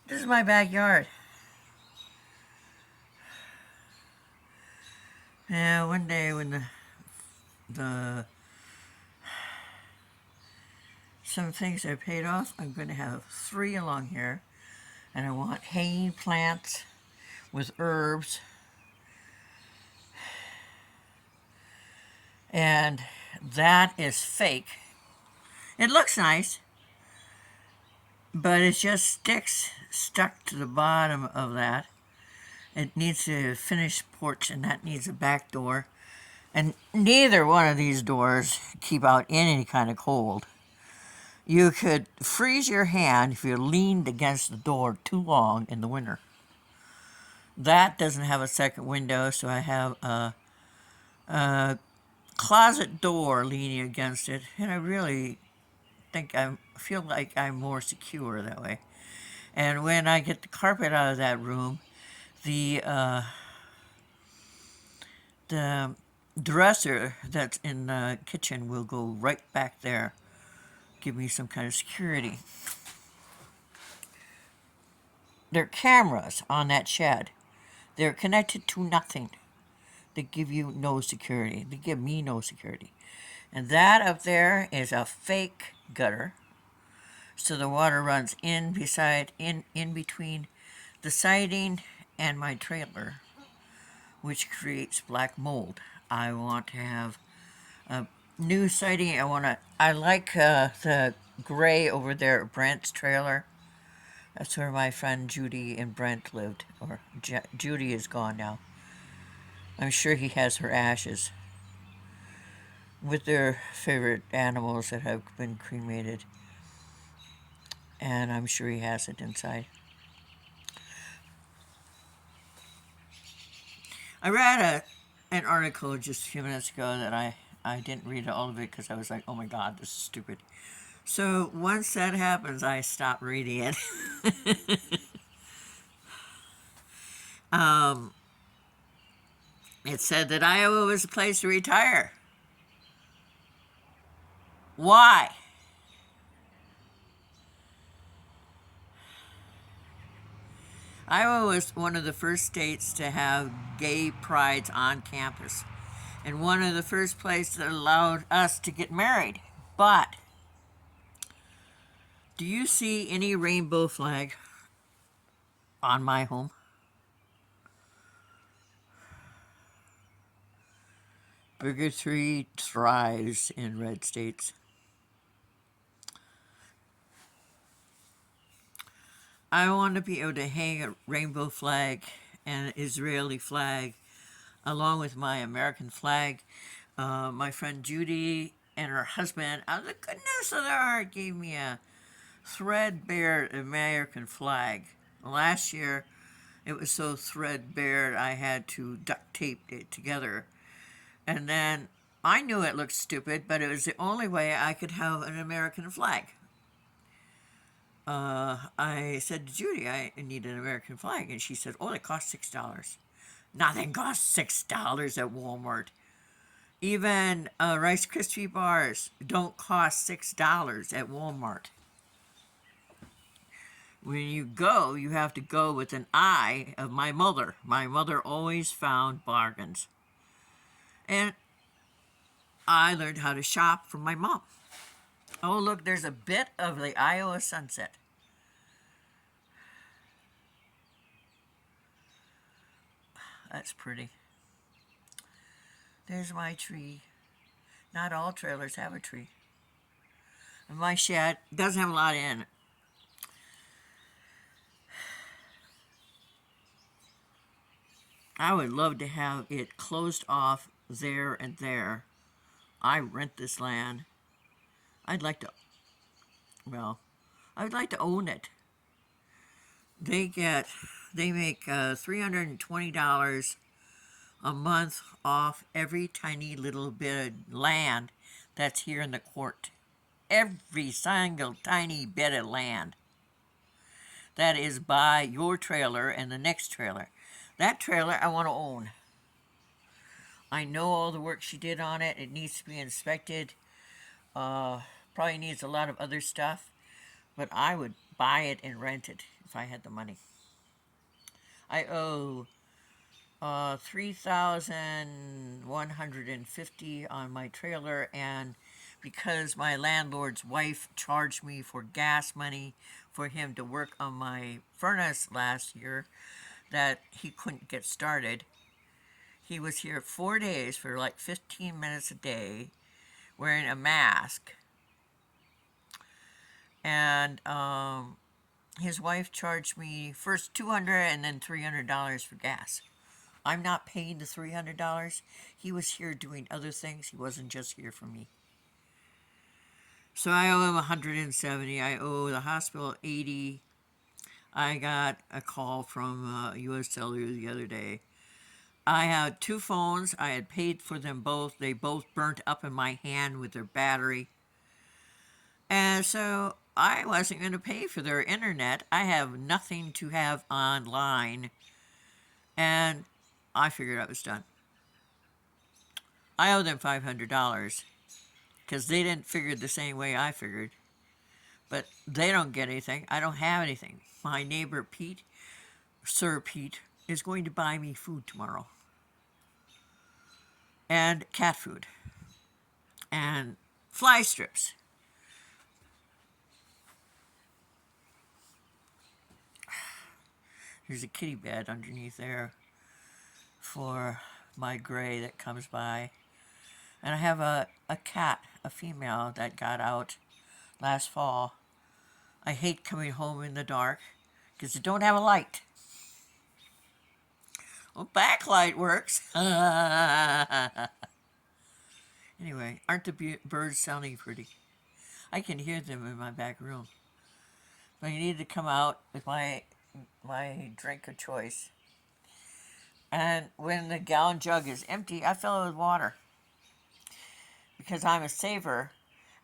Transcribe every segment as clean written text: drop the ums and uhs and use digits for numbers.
This is my backyard. Yeah, one day when the some things are paid off, I'm going to have three along here, and I want hanging plants with herbs, and that is fake. It looks nice, but it's just sticks stuck to the bottom of that. It needs a finished porch, and that needs a back door. And neither one of these doors keep out any kind of cold. You could freeze your hand if you leaned against the door too long in the winter. That doesn't have a second window, so I have a closet door leaning against it, and I really think I feel like I'm more secure that way. And when I get the carpet out of that room, the uh, the dresser that's in the kitchen will go right back there, give me some kind of security. There are cameras on that shed. They're connected to nothing. They give you no security. They give me no security. And that up there is a fake gutter. So the water runs in between the siding and my trailer, which creates black mold. I want to have a new siding. I like the gray over there at Brent's trailer. That's where my friend Judy and Brent lived. Or Judy is gone now. I'm sure he has her ashes with their favorite animals that have been cremated. And I'm sure he has it inside. I read an article just a few minutes ago that I didn't read all of it because I was like, oh my God, this is stupid. So once that happens, I stop reading it. um, it said that Iowa was a place to retire. Why? Iowa was one of the first states to have gay prides on campus, and one of the first places that allowed us to get married. But do you see any rainbow flag on my home? Bigotry thrives in red states. I want to be able to hang a rainbow flag and an Israeli flag along with my American flag. My friend Judy and her husband, out of the goodness of their heart, gave me a threadbare American flag. Last year, it was so threadbare I had to duct tape it together. And then I knew it looked stupid, but it was the only way I could have an American flag. I said to Judy, I need an American flag. And she said, oh, it costs $6. Nothing costs $6 at Walmart. Even Rice Krispie bars don't cost $6 at Walmart. When you go, you have to go with an eye of my mother. My mother always found bargains. And I learned how to shop from my mom. Oh, look, there's a bit of the Iowa sunset. That's pretty. There's my tree. Not all trailers have a tree. And my shed doesn't have a lot in it. I would love to have it closed off there and there. I rent this land. I'd like to, well, I would like to own it. They get, they make $320 a month off every tiny little bit of land that's here in the court. Every single tiny bit of land that is by your trailer and the next trailer. That trailer I want to own. I know all the work she did on it. It needs to be inspected. Uh, Probably needs a lot of other stuff. But I would buy it and rent it if I had the money. I owe 3,150 on my trailer, and because my landlord's wife charged me for gas money for him to work on my furnace last year, that he couldn't get started. He was here 4 days for like 15 minutes a day wearing a mask, and his wife charged me first $200 and then $300 for gas. I'm not paying the $300. He was here doing other things. He wasn't just here for me. So I owe him 170. I owe the hospital 80. I got a call from U.S. Cellular the other day. I had two phones. I had paid for them both. They both burnt up in my hand with their battery. And so I wasn't going to pay for their internet. I have nothing to have online. And I figured I was done. I owe them $500 because they didn't figure the same way I figured. But they don't get anything. I don't have anything. My neighbor Pete, Sir Pete, is going to buy me food tomorrow. And cat food. And fly strips. There's a kitty bed underneath there for my gray that comes by. And I have a cat, a female, that got out last fall. I hate coming home in the dark because I don't have a light. Well, backlight works. Anyway, aren't the birds sounding pretty? I can hear them in my back room. But I need to come out with my drink of choice. And when the gallon jug is empty, I fill it with water. Because I'm a saver,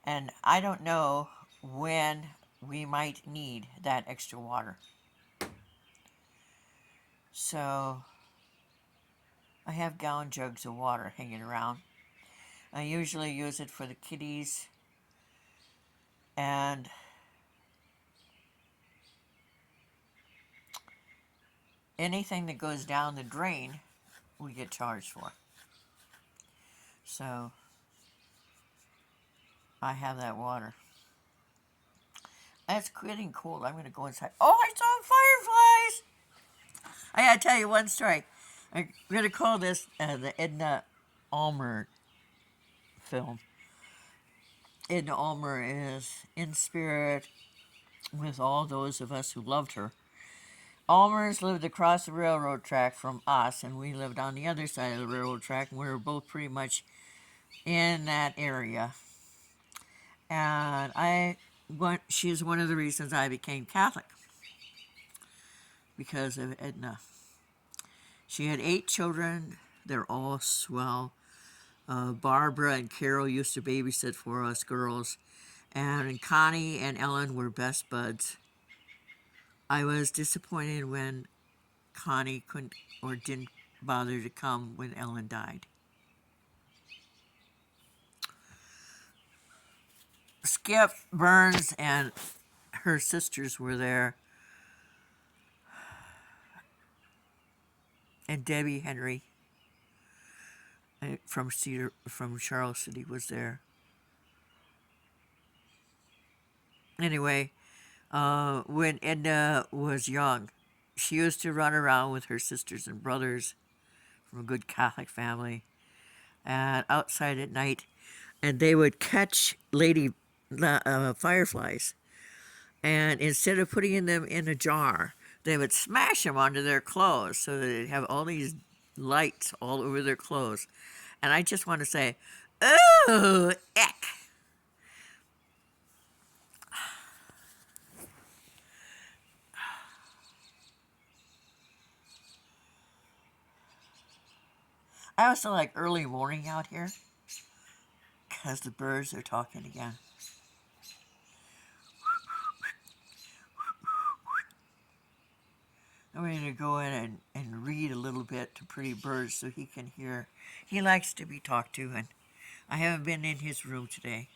and I don't know when we might need that extra water. So I have gallon jugs of water hanging around. I usually use it for the kitties, and anything that goes down the drain, we get charged for. So I have that water. It's getting cold. I'm going to go inside. Oh, I saw fireflies! I got to tell you one story. I'm going to call this the Edna Ulmer film. Edna Ulmer is in spirit with all those of us who loved her. Ulmers lived across the railroad track from us, and we lived on the other side of the railroad track, and we were both pretty much in that area. And she's one of the reasons I became Catholic, because of Edna. She had 8 children. They're all swell. Barbara and Carol used to babysit for us girls, and Connie and Ellen were best buds. I was disappointed when Connie couldn't or didn't bother to come when Ellen died. Skip Burns and her sisters were there, and Debbie Henry from Charles City was there. Anyway, when Edna was young, she used to run around with her sisters and brothers from a good Catholic family, and outside at night, and they would catch fireflies, and instead of putting them in a jar, they would smash them onto their clothes so that they'd have all these lights all over their clothes. And I just want to say, oh, eck. I also like early morning out here because the birds are talking again. I'm going to go in and read a little bit to Pretty Bird so he can hear. He likes to be talked to, and I haven't been in his room today.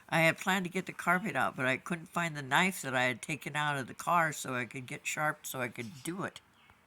I had planned to get the carpet out, but I couldn't find the knife that I had taken out of the car so I could get sharp so I could do it.